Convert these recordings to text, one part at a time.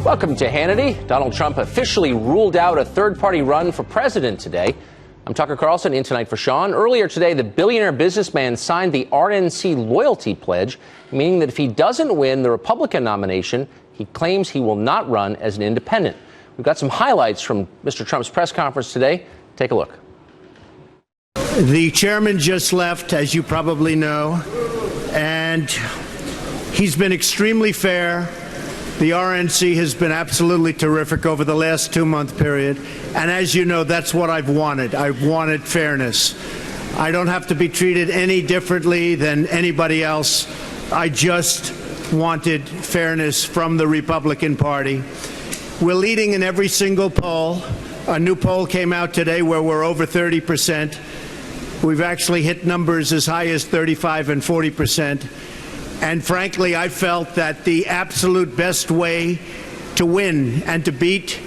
Welcome to Hannity. Donald Trump officially ruled out a third-party run for president today. I'm Tucker Carlson, in tonight for Sean. Earlier today, the billionaire businessman signed the RNC loyalty pledge, meaning that if he doesn't win the Republican nomination, he claims he will not run as an independent. We've got some highlights from Mr. Trump's press conference today. Take a look. The chairman just left, as you probably know, and he's been extremely fair. The RNC has been absolutely terrific over the last 2-month period. And as you know, that's what I've wanted. I've wanted fairness. I don't have to be treated any differently than anybody else. I just wanted fairness from the Republican Party. We're leading in every single poll. A new poll came out today where we're over 30%. We've actually hit numbers as high as 35 and 40%. And frankly, I felt that the absolute best way to win and to beat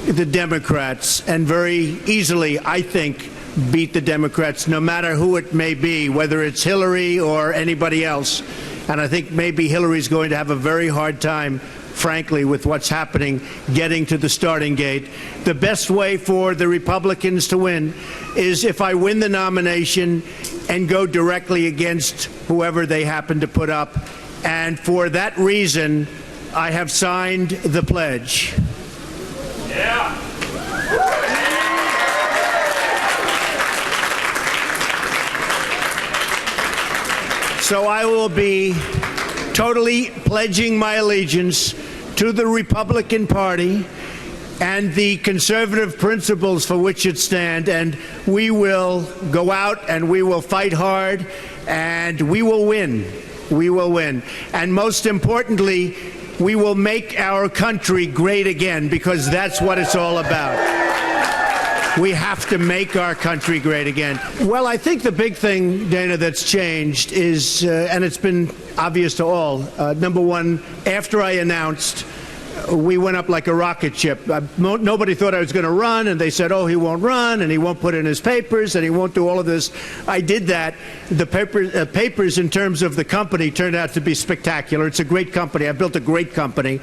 the Democrats, and very easily, I think, beat the Democrats, no matter who it may be, whether it's Hillary or anybody else. And I think maybe Hillary's going to have a very hard time, frankly, with what's happening, getting to the starting gate. The best way for the Republicans to win is if I win the nomination and go directly against whoever they happen to put up. And for that reason, I have signed the pledge. Yeah. So I will be totally pledging my allegiance to the Republican Party and the conservative principles for which it stands, and we will go out and we will fight hard, and we will win. We will win. And most importantly, we will make our country great again, because that's what it's all about. We have to make our country great again. Well, I think the big thing, Dana, that's changed is, and it's been obvious to all, number one, after I announced, we went up like a rocket ship. Nobody thought I was going to run, and they said, oh, he won't run, and he won't put in his papers, and he won't do all of this. I did that. The papers in terms of the company turned out to be spectacular. It's a great company. I built a great company.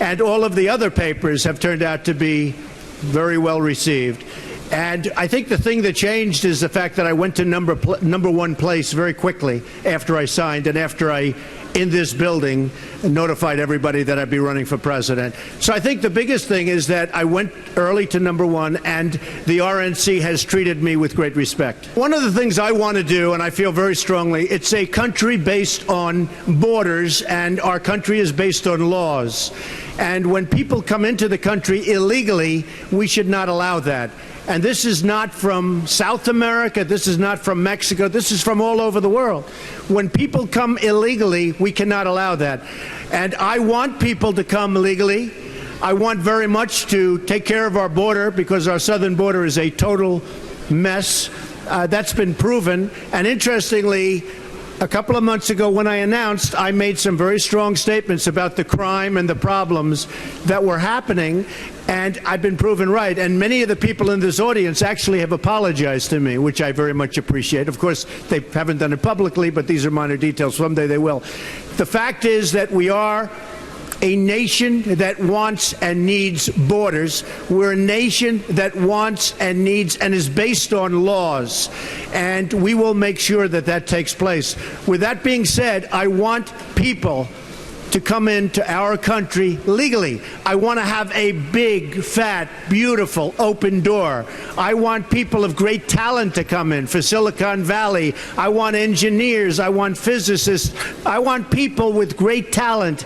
And all of the other papers have turned out to be very well received. And I think the thing that changed is the fact that I went to number one place very quickly after I signed, and after I, in this building, notified everybody that I'd be running for president. So I think the biggest thing is that I went early to number one, and the RNC has treated me with great respect. One of the things I want to do, and I feel very strongly, it's a country based on borders, and our country is based on laws. And when people come into the country illegally, we should not allow that. And this is not from South America, this is not from Mexico, this is from all over the world. When people come illegally, we cannot allow that. And I want people to come legally. I want very much to take care of our border, because our southern border is a total mess. That's been proven. And interestingly, a couple of months ago when I announced, I made some very strong statements about the crime and the problems that were happening, and I've been proven right. And many of the people in this audience actually have apologized to me, which I very much appreciate. Of course, they haven't done it publicly, but these are minor details. Someday they will. The fact is that we are a nation that wants and needs borders. We're a nation that wants and needs and is based on laws. And we will make sure that that takes place. With that being said, I want people to come into our country legally. I want to have a big, fat, beautiful, open door. I want people of great talent to come in for Silicon Valley. I want engineers. I want physicists. I want people with great talent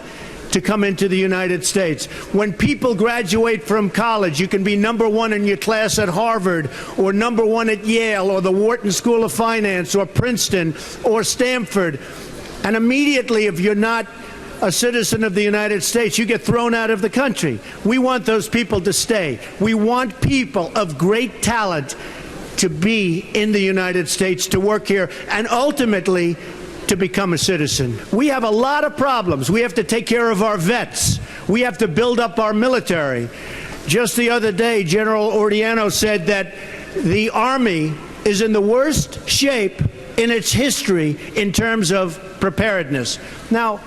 to come into the United States. When people graduate from college, you can be number one in your class at Harvard, or number one at Yale, or the Wharton School of Finance, or Princeton, or Stanford. And immediately, if you're not a citizen of the United States, you get thrown out of the country. We want those people to stay. We want people of great talent to be in the United States, to work here, and ultimately to become a citizen. We have a lot of problems. We have to take care of our vets. We have to build up our military. Just the other day, General Ordiano said that the Army is in the worst shape in its history in terms of preparedness. Now,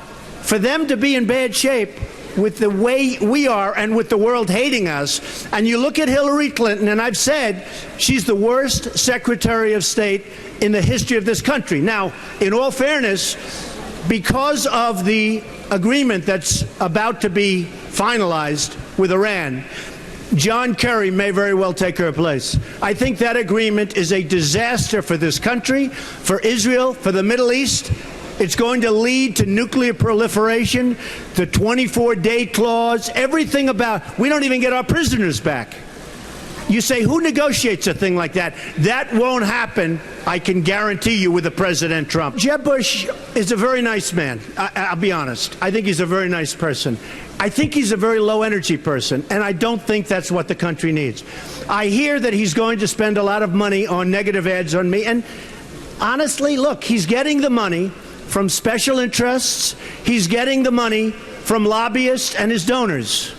for them to be in bad shape, with the way we are and with the world hating us, and you look at Hillary Clinton, and I've said she's the worst Secretary of State in the history of this country. Now, in all fairness, because of the agreement that's about to be finalized with Iran, John Kerry may very well take her place. I think that agreement is a disaster for this country, for Israel, for the Middle East. It's going to lead to nuclear proliferation, the 24-day clause, everything about, we don't even get our prisoners back. You say, who negotiates a thing like that? That won't happen, I can guarantee you, with President Trump. Jeb Bush is a very nice man. I'll be honest. I think he's a very nice person. I think he's a very low-energy person, and I don't think that's what the country needs. I hear that he's going to spend a lot of money on negative ads on me, and honestly, look, he's getting the money from special interests. He's getting the money from lobbyists and his donors.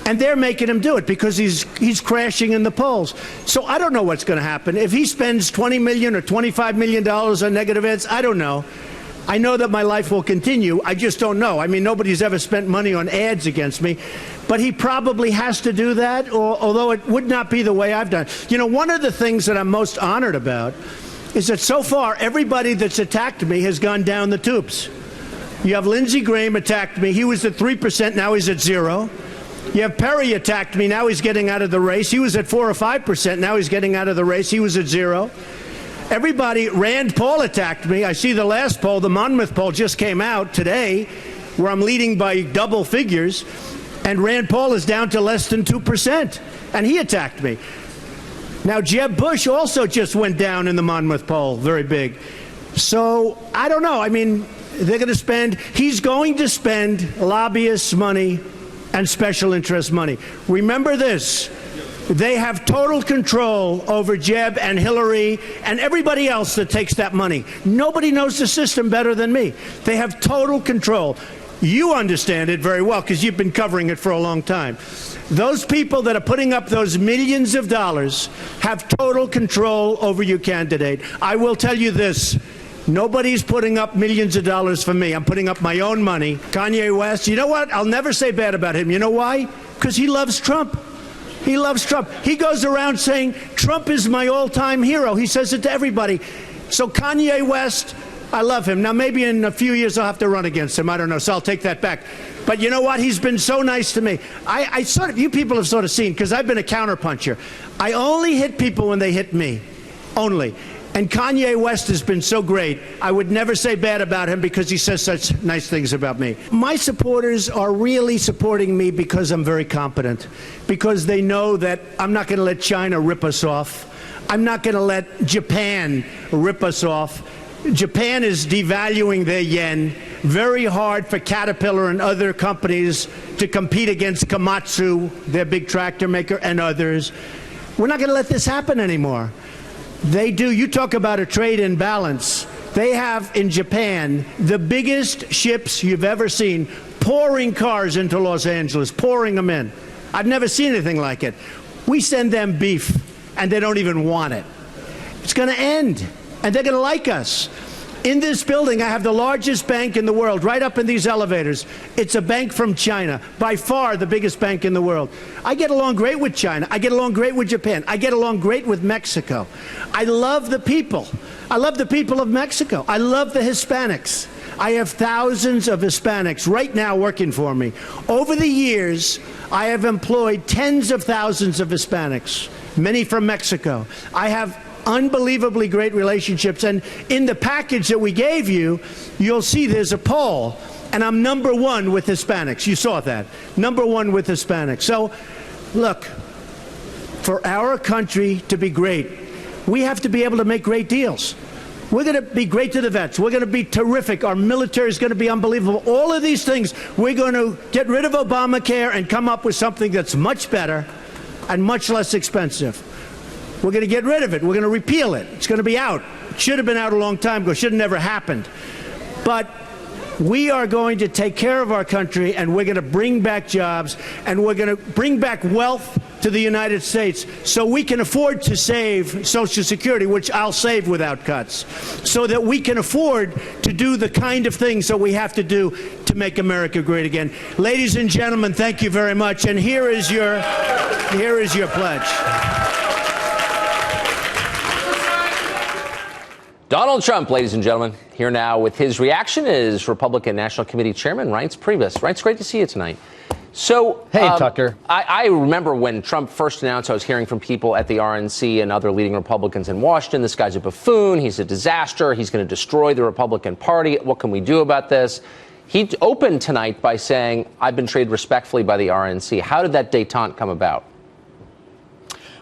And they're making him do it because he's crashing in the polls. So I don't know what's going to happen. If he spends $20 million or $25 million on negative ads, I don't know. I know that my life will continue. I just don't know. I mean, nobody's ever spent money on ads against me. But he probably has to do that, although it would not be the way I've done. You know, one of the things that I'm most honored about is that so far everybody that's attacked me has gone down the tubes. You have Lindsey Graham attacked me. He was at 3%. Now he's at 0%. You have Perry attacked me. Now he's getting out of the race. He was at 4 or 5%. Now he's getting out of the race. He was at 0%. Everybody, Rand Paul attacked me. I see the last poll, the Monmouth poll, just came out today, where I'm leading by double figures, and Rand Paul is down to less than 2%, and he attacked me. Now, Jeb Bush also just went down in the Monmouth poll, very big. So, I don't know. I mean, he's going to spend lobbyists' money and special interest money. Remember this. They have total control over Jeb and Hillary and everybody else that takes that money. Nobody knows the system better than me. They have total control. You understand it very well because you've been covering it for a long time. Those people that are putting up those millions of dollars have total control over your candidate. I will tell you this. Nobody's putting up millions of dollars for me. I'm putting up my own money. Kanye West, you know what? I'll never say bad about him. You know why? Because he loves Trump. He loves Trump. He goes around saying, Trump is my all-time hero. He says it to everybody. So Kanye West, I love him. Now, maybe in a few years I'll have to run against him. I don't know, so I'll take that back. But you know what? He's been so nice to me. I sort of, you people have sort of seen, because I've been a counterpuncher. I only hit people when they hit me. Only. And Kanye West has been so great. I would never say bad about him because he says such nice things about me. My supporters are really supporting me because I'm very competent, because they know that I'm not going to let China rip us off. I'm not going to let Japan rip us off. Japan is devaluing their yen. Very hard for Caterpillar and other companies to compete against Komatsu, their big tractor maker, and others. We're not going to let this happen anymore. They do. You talk about a trade imbalance. They have in Japan the biggest ships you've ever seen, pouring cars into Los Angeles, pouring them in. I've never seen anything like it. We send them beef, and they don't even want it. It's going to end, and they're going to like us. In this building, I have the largest bank in the world, right up in these elevators. It's a bank from China, by far the biggest bank in the world. I get along great with China. I get along great with Japan. I get along great with Mexico. I love the people. I love the people of Mexico. I love the Hispanics. I have thousands of Hispanics right now working for me. Over the years, I have employed tens of thousands of Hispanics, many from Mexico. I have unbelievably great relationships, and in the package that we gave you, you'll see there's a poll, and I'm #1 with Hispanics. You saw that. #1 with Hispanics. So, look, for our country to be great, we have to be able to make great deals. We're going to be great to the vets. We're going to be terrific. Our military is going to be unbelievable. All of these things, we're going to get rid of Obamacare and come up with something that's much better and much less expensive. We're going to get rid of it. We're going to repeal it. It's going to be out. It should have been out a long time ago. It should have never happened. But we are going to take care of our country, and we're going to bring back jobs, and we're going to bring back wealth to the United States so we can afford to save Social Security, which I'll save without cuts, so that we can afford to do the kind of things that we have to do to make America great again. Ladies and gentlemen, thank you very much. And here is your pledge. Donald Trump, ladies and gentlemen, here now with his reaction is Republican National Committee Chairman Reince Priebus. Reince, great to see you tonight. So, hey, Tucker. I remember when Trump first announced, I was hearing from people at the RNC and other leading Republicans in Washington, this guy's a buffoon, he's a disaster, he's going to destroy the Republican Party, what can we do about this? He opened tonight by saying, I've been treated respectfully by the RNC. How did that détente come about?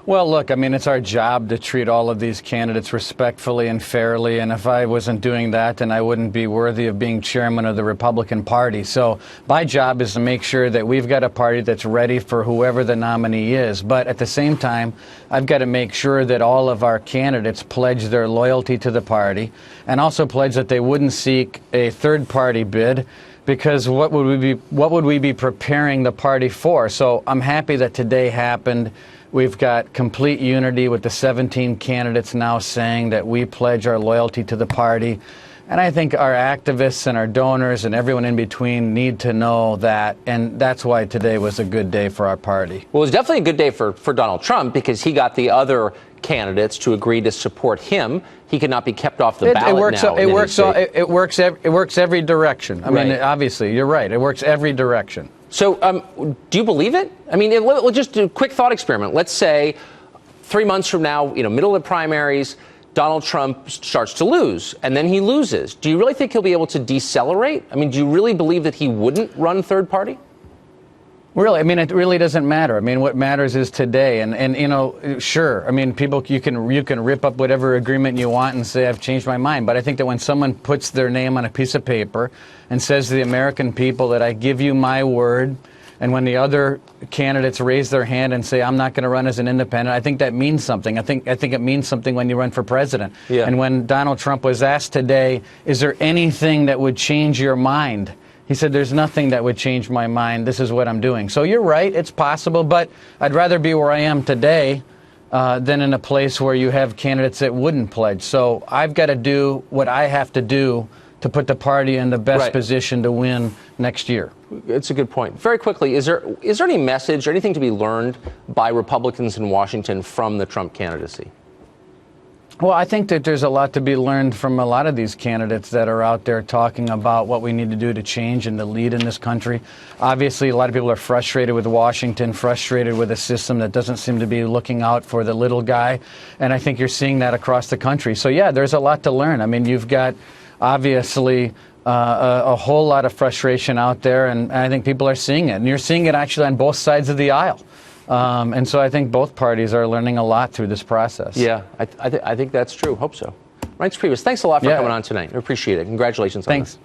Well, look, I mean, it's our job to treat all of these candidates respectfully and fairly, and if I wasn't doing that, then I wouldn't be worthy of being chairman of the Republican Party. So my job is to make sure that we've got a party that's ready for whoever the nominee is. But at the same time, I've got to make sure that all of our candidates pledge their loyalty to the party and also pledge that they wouldn't seek a third-party bid, because what would we be preparing the party for? So I'm happy that today happened. We've got complete unity with the 17 candidates now saying that we pledge our loyalty to the party. And I think our activists and our donors and everyone in between need to know that. And that's why today was a good day for our party. Well, it was definitely a good day for Donald Trump because he got the other candidates to agree to support him. He could not be kept off the ballot now. It works every direction. I mean, obviously, you're right. It works every direction. So do you believe it? I mean, we'll just do a quick thought experiment. Let's say 3 months from now, middle of the primaries, Donald Trump starts to lose, and then he loses. Do you really think he'll be able to decelerate? I mean, do you really believe that he wouldn't run third party? Really, I mean, it really doesn't matter. I mean, what matters is today. And sure, I mean, people, you can rip up whatever agreement you want and say, I've changed my mind. But I think that when someone puts their name on a piece of paper and says to the American people that I give you my word, and when the other candidates raise their hand and say, I'm not going to run as an independent, I think that means something. I think it means something when you run for president. Yeah. And when Donald Trump was asked today, is there anything that would change your mind? He said, there's nothing that would change my mind. This is what I'm doing. So you're right. It's possible. But I'd rather be where I am today than in a place where you have candidates that wouldn't pledge. So I've got to do what I have to do to put the party in the best position to win next year. It's a good point. Very quickly, is there any message or anything to be learned by Republicans in Washington from the Trump candidacy? Well, I think that there's a lot to be learned from a lot of these candidates that are out there talking about what we need to do to change and to lead in this country. Obviously, a lot of people are frustrated with Washington, frustrated with a system that doesn't seem to be looking out for the little guy. And I think you're seeing that across the country. So, yeah, there's a lot to learn. I mean, you've got, obviously, a whole lot of frustration out there, and I think people are seeing it. And you're seeing it actually on both sides of the aisle. And so I think both parties are learning a lot through this process. Yeah, I think that's true. Hope so. Reince Priebus, thanks a lot for coming on tonight. We appreciate it. Congratulations on Thanks. that.